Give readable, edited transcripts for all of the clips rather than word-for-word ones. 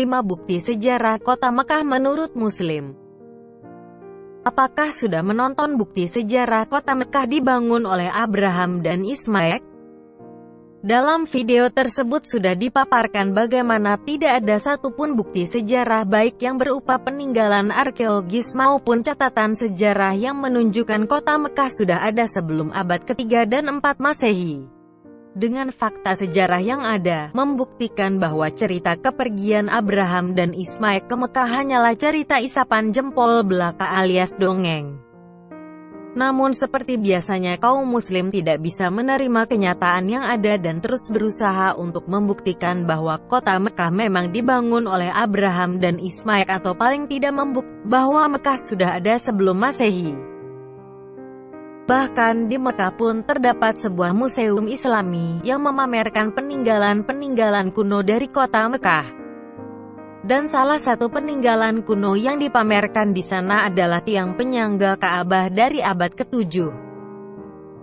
5 bukti sejarah kota Mekah menurut Muslim. Apakah sudah menonton bukti sejarah kota Mekah dibangun oleh Abraham dan Ismail? Dalam video tersebut sudah dipaparkan bagaimana tidak ada satupun bukti sejarah baik yang berupa peninggalan arkeologis maupun catatan sejarah yang menunjukkan kota Mekah sudah ada sebelum abad ke-3 dan 4 Masehi. Dengan fakta sejarah yang ada, membuktikan bahwa cerita kepergian Abraham dan Ismail ke Mekah hanyalah cerita isapan jempol belaka alias dongeng. Namun seperti biasanya kaum muslim tidak bisa menerima kenyataan yang ada dan terus berusaha untuk membuktikan bahwa kota Mekah memang dibangun oleh Abraham dan Ismail atau paling tidak membuktikan bahwa Mekah sudah ada sebelum Masehi. Bahkan di Mekah pun terdapat sebuah museum Islami yang memamerkan peninggalan-peninggalan kuno dari kota Mekah. Dan salah satu peninggalan kuno yang dipamerkan di sana adalah tiang penyangga Ka'bah dari abad ke-7.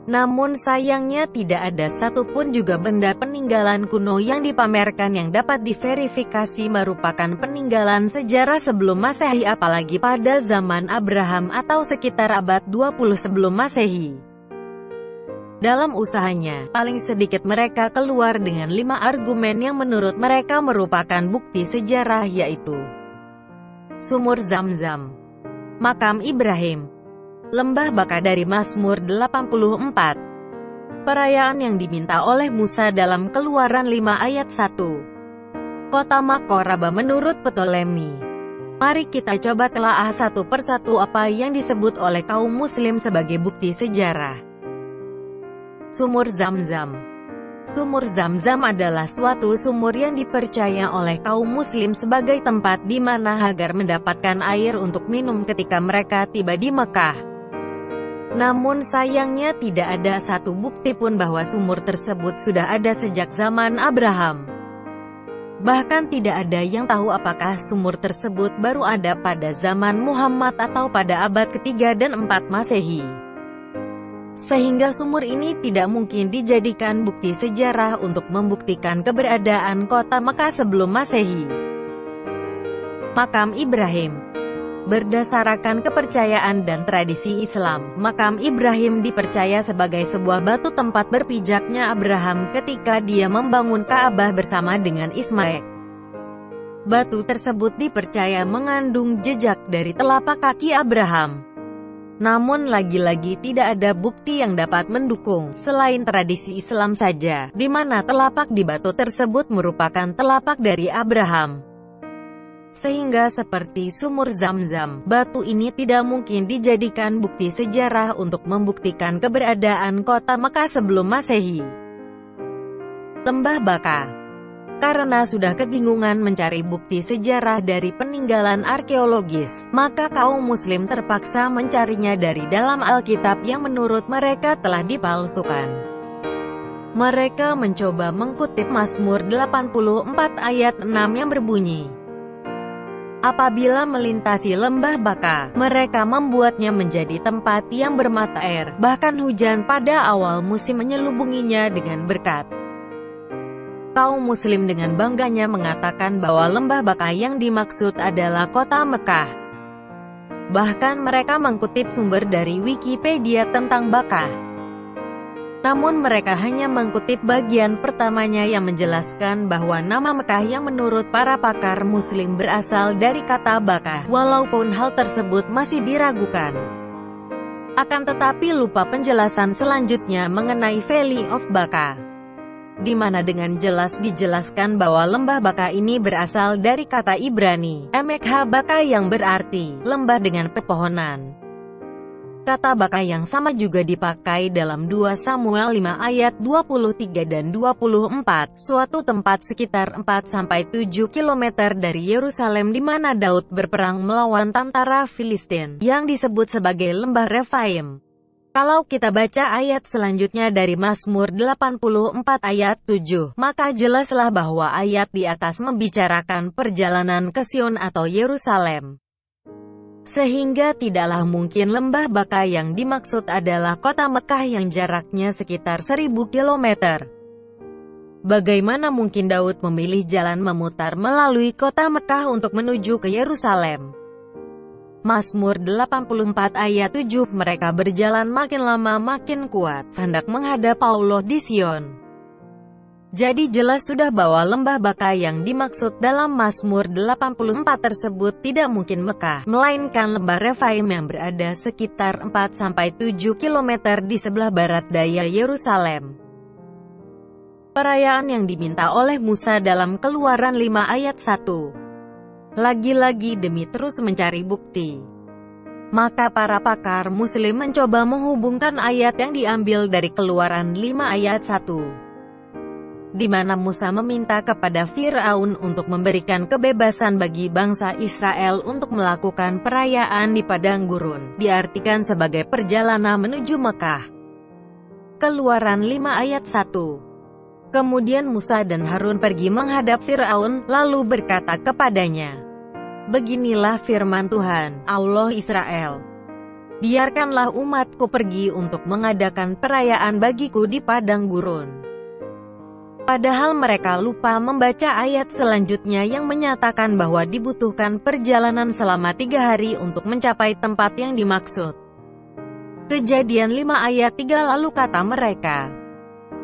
Namun sayangnya tidak ada satupun juga benda peninggalan kuno yang dipamerkan yang dapat diverifikasi merupakan peninggalan sejarah sebelum Masehi apalagi pada zaman Abraham atau sekitar abad 20 sebelum Masehi. Dalam usahanya, paling sedikit mereka keluar dengan 5 argumen yang menurut mereka merupakan bukti sejarah yaitu Sumur Zamzam, Makam Ibrahim, Lembah Baka dari Mazmur 84, perayaan yang diminta oleh Musa dalam Keluaran 5 ayat 1, Kota Makoraba menurut Ptolemy. Mari kita coba telaah satu persatu apa yang disebut oleh kaum muslim sebagai bukti sejarah. Sumur Zamzam. Sumur Zamzam adalah suatu sumur yang dipercaya oleh kaum muslim sebagai tempat di mana agar mendapatkan air untuk minum ketika mereka tiba di Mekah. Namun sayangnya tidak ada satu bukti pun bahwa sumur tersebut sudah ada sejak zaman Abraham. Bahkan tidak ada yang tahu apakah sumur tersebut baru ada pada zaman Muhammad atau pada abad ke-3 dan 4 Masehi. Sehingga sumur ini tidak mungkin dijadikan bukti sejarah untuk membuktikan keberadaan kota Mekah sebelum Masehi. Makam Ibrahim. Berdasarkan kepercayaan dan tradisi Islam, makam Ibrahim dipercaya sebagai sebuah batu tempat berpijaknya Abraham ketika dia membangun Ka'bah bersama dengan Ismail. Batu tersebut dipercaya mengandung jejak dari telapak kaki Abraham. Namun lagi-lagi tidak ada bukti yang dapat mendukung, selain tradisi Islam saja, di mana telapak di batu tersebut merupakan telapak dari Abraham. Sehingga seperti sumur Zamzam, batu ini tidak mungkin dijadikan bukti sejarah untuk membuktikan keberadaan kota Mekah sebelum Masehi. Lembah Baka. Karena sudah kebingungan mencari bukti sejarah dari peninggalan arkeologis, maka kaum muslim terpaksa mencarinya dari dalam Alkitab yang menurut mereka telah dipalsukan. Mereka mencoba mengutip Mazmur 84 ayat 6 yang berbunyi, apabila melintasi lembah Baka, mereka membuatnya menjadi tempat yang bermata air, bahkan hujan pada awal musim menyelubunginya dengan berkat. Kaum muslim dengan bangganya mengatakan bahwa lembah Baka yang dimaksud adalah kota Mekah. Bahkan mereka mengutip sumber dari Wikipedia tentang Baka. Namun mereka hanya mengutip bagian pertamanya yang menjelaskan bahwa nama Mekah yang menurut para pakar muslim berasal dari kata Baka, walaupun hal tersebut masih diragukan. Akan tetapi lupa penjelasan selanjutnya mengenai Valley of Baka, di mana dengan jelas dijelaskan bahwa lembah Baka ini berasal dari kata Ibrani, Emekha Baka yang berarti lembah dengan pepohonan. Kata Baka yang sama juga dipakai dalam 2 Samuel 5 ayat 23 dan 24, suatu tempat sekitar 4-7 km dari Yerusalem di mana Daud berperang melawan tentara Filistin, yang disebut sebagai lembah Refaim. Kalau kita baca ayat selanjutnya dari Mazmur 84 ayat 7, maka jelaslah bahwa ayat di atas membicarakan perjalanan ke Sion atau Yerusalem. Sehingga tidaklah mungkin lembah Baka yang dimaksud adalah kota Mekah yang jaraknya sekitar 1000 km. Bagaimana mungkin Daud memilih jalan memutar melalui kota Mekah untuk menuju ke Yerusalem? Mazmur 84 ayat 7, mereka berjalan makin lama makin kuat, hendak menghadap Allah di Sion. Jadi jelas sudah bahwa lembah Baka yang dimaksud dalam Mazmur 84 tersebut tidak mungkin Mekah, melainkan lembah Refaim yang berada sekitar 4-7 km di sebelah barat daya Yerusalem. Perayaan yang diminta oleh Musa dalam Keluaran 5 ayat 1. Lagi-lagi demi terus mencari bukti, maka para pakar Muslim mencoba menghubungkan ayat yang diambil dari Keluaran 5 ayat 1, di mana Musa meminta kepada Fir'aun untuk memberikan kebebasan bagi bangsa Israel untuk melakukan perayaan di padang gurun, diartikan sebagai perjalanan menuju Mekah. Keluaran 5 ayat 1. Kemudian Musa dan Harun pergi menghadap Fir'aun, lalu berkata kepadanya, "Beginilah firman Tuhan, Allah Israel. Biarkanlah umatku pergi untuk mengadakan perayaan bagiku di padang gurun." Padahal mereka lupa membaca ayat selanjutnya yang menyatakan bahwa dibutuhkan perjalanan selama 3 hari untuk mencapai tempat yang dimaksud. Kejadian 5 ayat 3 lalu kata mereka,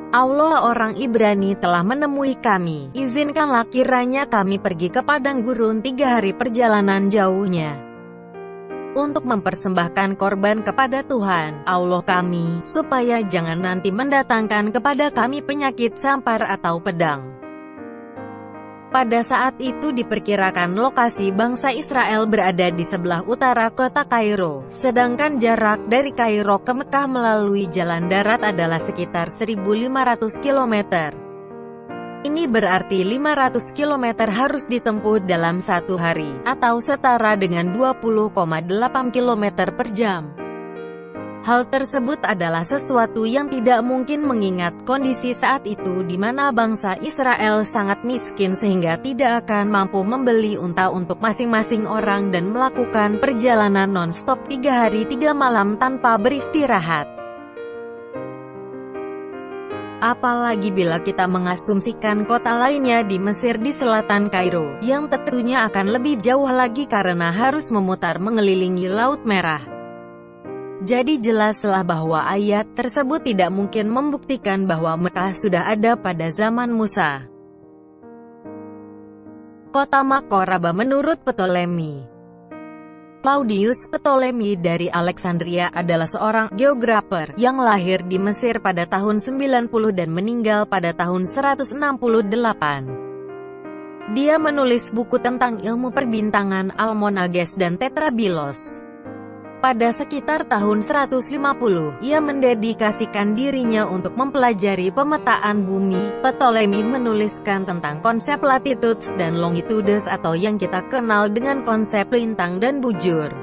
"Allah orang Ibrani telah menemui kami, izinkanlah kiranya kami pergi ke padang gurun 3 hari perjalanan jauhnya, untuk mempersembahkan korban kepada Tuhan, Allah kami, supaya jangan nanti mendatangkan kepada kami penyakit sampar atau pedang." Pada saat itu diperkirakan lokasi bangsa Israel berada di sebelah utara kota Kairo, sedangkan jarak dari Kairo ke Mekah melalui jalan darat adalah sekitar 1.500 km. Ini berarti 500 km harus ditempuh dalam 1 hari, atau setara dengan 20,8 km per jam. Hal tersebut adalah sesuatu yang tidak mungkin mengingat kondisi saat itu di mana bangsa Israel sangat miskin sehingga tidak akan mampu membeli unta untuk masing-masing orang dan melakukan perjalanan non-stop 3 hari 3 malam tanpa beristirahat. Apalagi bila kita mengasumsikan kota lainnya di Mesir di selatan Kairo, yang tentunya akan lebih jauh lagi karena harus memutar mengelilingi Laut Merah. Jadi jelaslah bahwa ayat tersebut tidak mungkin membuktikan bahwa Mekah sudah ada pada zaman Musa. Kota Makoraba menurut Ptolemy. Claudius Ptolemy dari Alexandria adalah seorang geografer yang lahir di Mesir pada tahun 90 dan meninggal pada tahun 168. Dia menulis buku tentang ilmu perbintangan Almonages dan Tetrabilos. Pada sekitar tahun 150, ia mendedikasikan dirinya untuk mempelajari pemetaan bumi. Ptolemy menuliskan tentang konsep latitudes dan longitudes atau yang kita kenal dengan konsep lintang dan bujur.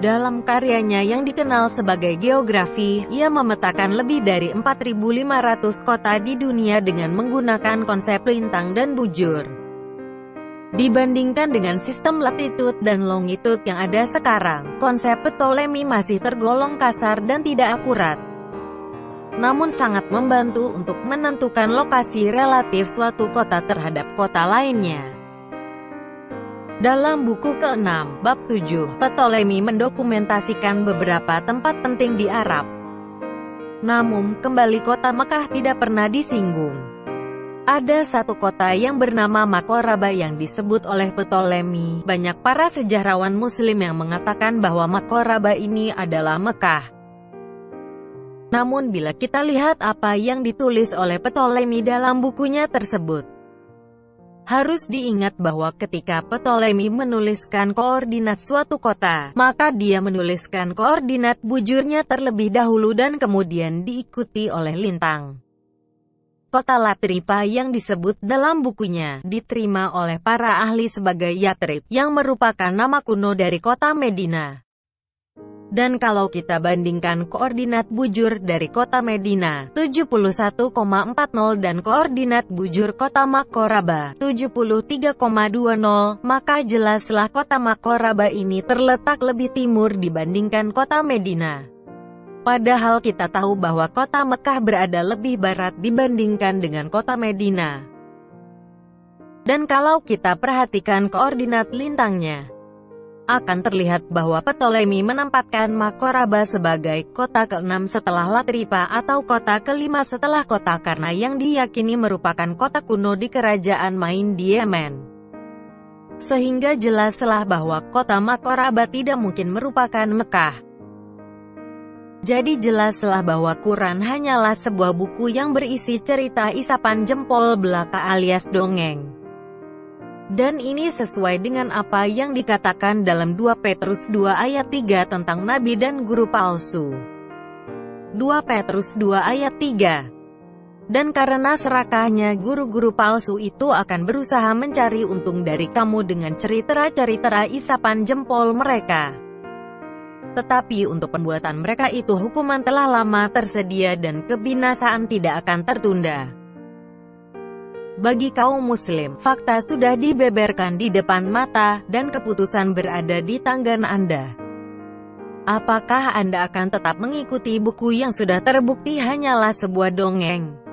Dalam karyanya yang dikenal sebagai Geografi, ia memetakan lebih dari 4.500 kota di dunia dengan menggunakan konsep lintang dan bujur. Dibandingkan dengan sistem latitude dan longitude yang ada sekarang, konsep Ptolemy masih tergolong kasar dan tidak akurat, namun sangat membantu untuk menentukan lokasi relatif suatu kota terhadap kota lainnya. Dalam buku ke-6, bab 7, Ptolemy mendokumentasikan beberapa tempat penting di Arab. Namun, kembali kota Mekah tidak pernah disinggung. Ada satu kota yang bernama Makoraba yang disebut oleh Ptolemy. Banyak para sejarawan Muslim yang mengatakan bahwa Makoraba ini adalah Mekah. Namun bila kita lihat apa yang ditulis oleh Ptolemy dalam bukunya tersebut, harus diingat bahwa ketika Ptolemy menuliskan koordinat suatu kota, maka dia menuliskan koordinat bujurnya terlebih dahulu dan kemudian diikuti oleh lintang. Kota Latripa yang disebut dalam bukunya, diterima oleh para ahli sebagai Yatrib, yang merupakan nama kuno dari kota Medina. Dan kalau kita bandingkan koordinat bujur dari kota Medina, 71,40 dan koordinat bujur kota Makoraba, 73,20, maka jelaslah kota Makoraba ini terletak lebih timur dibandingkan kota Medina. Padahal kita tahu bahwa kota Mekah berada lebih barat dibandingkan dengan kota Medina. Dan kalau kita perhatikan koordinat lintangnya, akan terlihat bahwa Ptolemy menempatkan Makoraba sebagai kota ke-6 setelah Latripa atau kota ke-5 setelah kota Karna yang diyakini merupakan kota kuno di kerajaan Main di Yemen. Sehingga jelaslah bahwa kota Makoraba tidak mungkin merupakan Mekah. Jadi jelaslah bahwa Quran hanyalah sebuah buku yang berisi cerita isapan jempol belaka alias dongeng. Dan ini sesuai dengan apa yang dikatakan dalam 2 Petrus 2 ayat 3 tentang nabi dan guru palsu. 2 Petrus 2 ayat 3. Dan karena serakahnya guru-guru palsu itu akan berusaha mencari untung dari kamu dengan cerita-cerita isapan jempol mereka. Tetapi untuk pembuatan mereka itu hukuman telah lama tersedia dan kebinasaan tidak akan tertunda. Bagi kaum muslim, fakta sudah dibeberkan di depan mata, dan keputusan berada di tangan Anda. Apakah Anda akan tetap mengikuti buku yang sudah terbukti hanyalah sebuah dongeng?